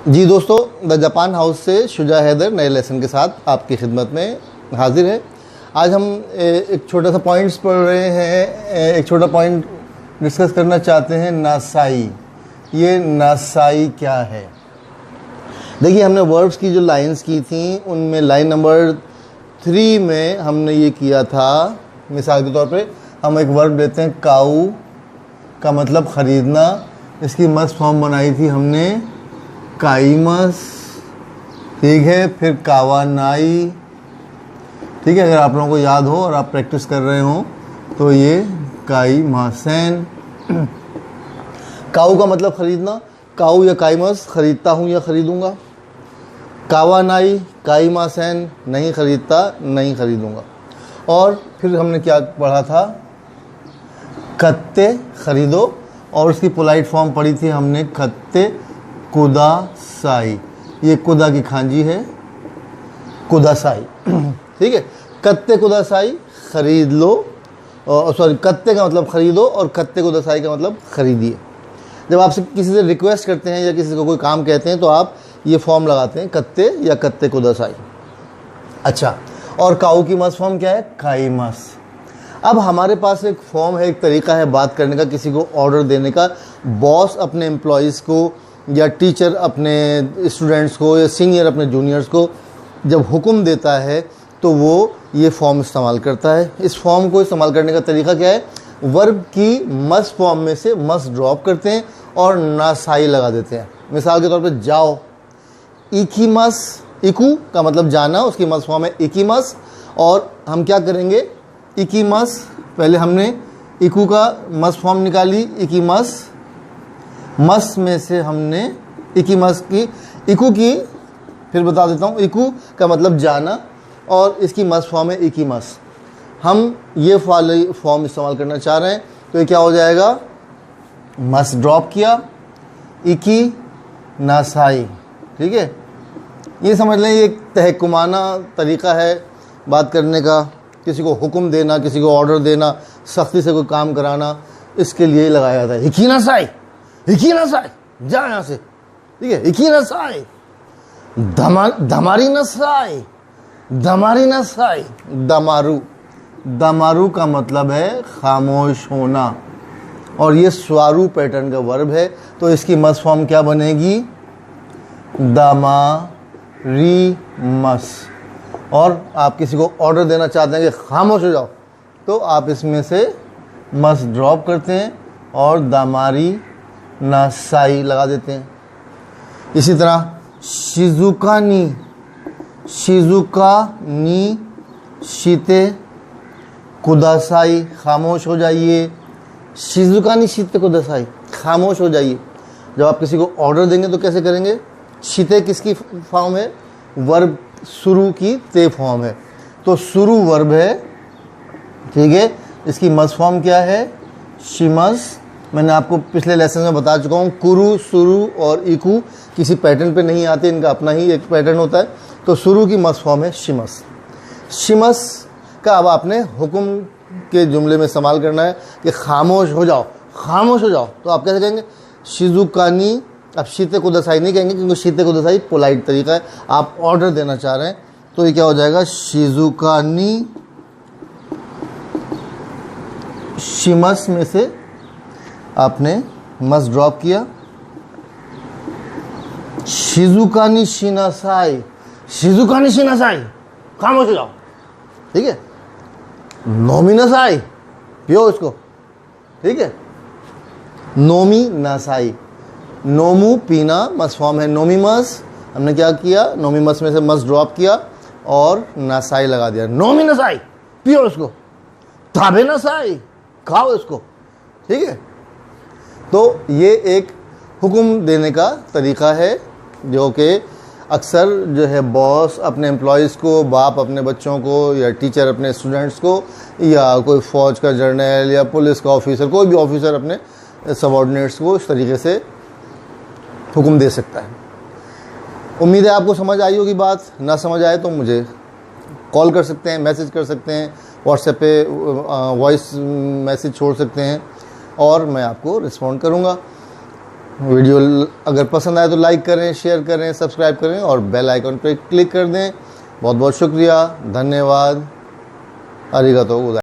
जी दोस्तों, the Japan house से शुजा हैदर नए लेसन के साथ आपकी खिदमत में हाजिर है। आज हम एक छोटा सा पॉइंट्स पढ़ रहे हैं। एक छोटा पॉइंट डिस्कस करना चाहते हैं, नासाई। ये नासाई क्या है? देखिए, हमने वर्ब्स की जो लाइंस की थी उनमें लाइन नंबर 3 में हमने ये किया था। मिसाल के तौर पे हम एक वर्ब लेते हैं, काऊ का मतलब ख़रीदना। इसकी मस्त फॉर्म बनाई थी हमने काइमस, ठीक है। फिर कावानाई, ठीक है। अगर आप लोगों को याद हो और आप प्रैक्टिस कर रहे हो तो ये काइमासेन। काऊ का मतलब ख़रीदना, काऊ या काइमस, ख़रीदता हूँ या ख़रीदूँगा। कावानाई, काइमासेन, नहीं ख़रीदता, नहीं ख़रीदूँगा। और फिर हमने क्या पढ़ा था, कत्ते, ख़रीदो। और उसकी पोलाइट फॉर्म पढ़ी थी हमने, कत्ते कुदासाई। ये कुदा की खांजी है, कुदासाई, ठीक है। कत्ते कुदासाई, ख़रीद लो। और सॉरी, कत्ते का मतलब ख़रीदो और कत्ते कुदासाई का मतलब ख़रीदिए। जब आपसे किसी से रिक्वेस्ट करते हैं या किसी को कोई काम कहते हैं तो आप ये फॉर्म लगाते हैं, कत्ते या कत्ते कुदासाई। अच्छा, और काऊ की मस फॉर्म क्या है? काइमस। अब हमारे पास एक फॉर्म है, एक तरीका है बात करने का, किसी को ऑर्डर देने का। बॉस अपने एम्प्लॉयज़ को या टीचर अपने स्टूडेंट्स को या सीनियर अपने जूनियर्स को जब हुक्म देता है तो वो ये फॉर्म इस्तेमाल करता है। इस फॉर्म को इस्तेमाल करने का तरीका क्या है? वर्ब की मस्ट फॉर्म में से मस्ट ड्रॉप करते हैं और नासाई लगा देते हैं। मिसाल के तौर पे जाओ, इकीमस, इकू का मतलब जाना, उसकी मस्ट फॉर्म है इकीमस। और हम क्या करेंगे, इकीमस, पहले हमने इकू का मस्ट फॉर्म निकाली, इकीमस। मस में से हमने इकीमस की, इकू की, फिर बता देता हूँ, इकू का मतलब जाना और इसकी मस फॉर्म है इकीमस। हम ये फॉर्म इस्तेमाल करना चाह रहे हैं तो ये क्या हो जाएगा, मस ड्रॉप किया, इकी नासाई, ठीक है। ये समझ लें, ये एक तहकुमाना तरीका है बात करने का, किसी को हुक्म देना, किसी को ऑर्डर देना, सख्ती से कोई काम कराना, इसके लिए ही लगाया जाता है। इकी नासाई, इकी नासाई, जा यहाँ से, ठीक है। इकी नासाई, धमारी नसाई, धमारी नसाई, दमारू। दमारू का मतलब है खामोश होना और ये स्वारू पैटर्न का वर्ब है, तो इसकी मस फॉर्म क्या बनेगी, दमारी मस। और आप किसी को ऑर्डर देना चाहते हैं कि खामोश हो जाओ तो आप इसमें से मस ड्रॉप करते हैं और दमारी नासाई लगा देते हैं। इसी तरह शिजुकानी, शिजुकानी शीते कुदासाई, खामोश हो जाइए। शिजुकानी शीते कुदासाई, खामोश हो जाइए। जब आप किसी को ऑर्डर देंगे तो कैसे करेंगे? शीते किसकी फॉर्म है? वर्ब शुरू की ते फॉर्म है, तो शुरू वर्ब है, ठीक है। इसकी मस फॉर्म क्या है? शिमस। मैंने आपको पिछले लेसन में बता चुका हूँ, कुरु, शुरू और इकू किसी पैटर्न पे नहीं आते, इनका अपना ही एक पैटर्न होता है। तो शुरू की मस फॉर्म है शिमस। शिमस का अब आपने हुक्म के जुमले में इस्तेमाल करना है कि खामोश हो जाओ, खामोश हो जाओ। तो आप कैसे कहेंगे? शिजुकानी। अब शीते कुदासाई नहीं कहेंगे क्योंकि शीते कुदासाई पोलाइट तरीका है, आप ऑर्डर देना चाह रहे हैं तो ये क्या हो जाएगा, शिजुकानी। शिमस में से आपने मस ड्रॉप किया, शिजुकानी शिनासाई, शिजुकानी शिनासाई, खामोश हो जाओ, ठीक है। नोमी नसाई, पियो इसको, ठीक है। नोमी नसाई, नोमू पीना, मस फॉर्म है नोमीमस। हमने क्या किया, नोमीमस में से मस ड्रॉप किया और नसाई लगा दिया, नोमी नसाई, पियो इसको। ताबे नसाई, खाओ इसको, ठीक है। तो ये एक हुक्म देने का तरीका है जो कि अक्सर जो है बॉस अपने एम्प्लॉयज़ को, बाप अपने बच्चों को, या टीचर अपने स्टूडेंट्स को, या कोई फ़ौज का जर्नल या पुलिस का ऑफिसर, कोई भी ऑफिसर अपने सबॉर्डिनेट्स को इस तरीके से हुक्म दे सकता है। उम्मीद है आपको समझ आई होगी बात। ना समझ आए तो मुझे कॉल कर सकते हैं, मैसेज कर सकते हैं, व्हाट्सएप पे वॉइस मैसेज छोड़ सकते हैं और मैं आपको रिस्पॉन्ड करूँगा। वीडियो अगर पसंद आए तो लाइक करें, शेयर करें, सब्सक्राइब करें और बेल आइकन पर क्लिक कर दें। बहुत बहुत शुक्रिया, धन्यवाद, अरिगातो गोजाइमासु।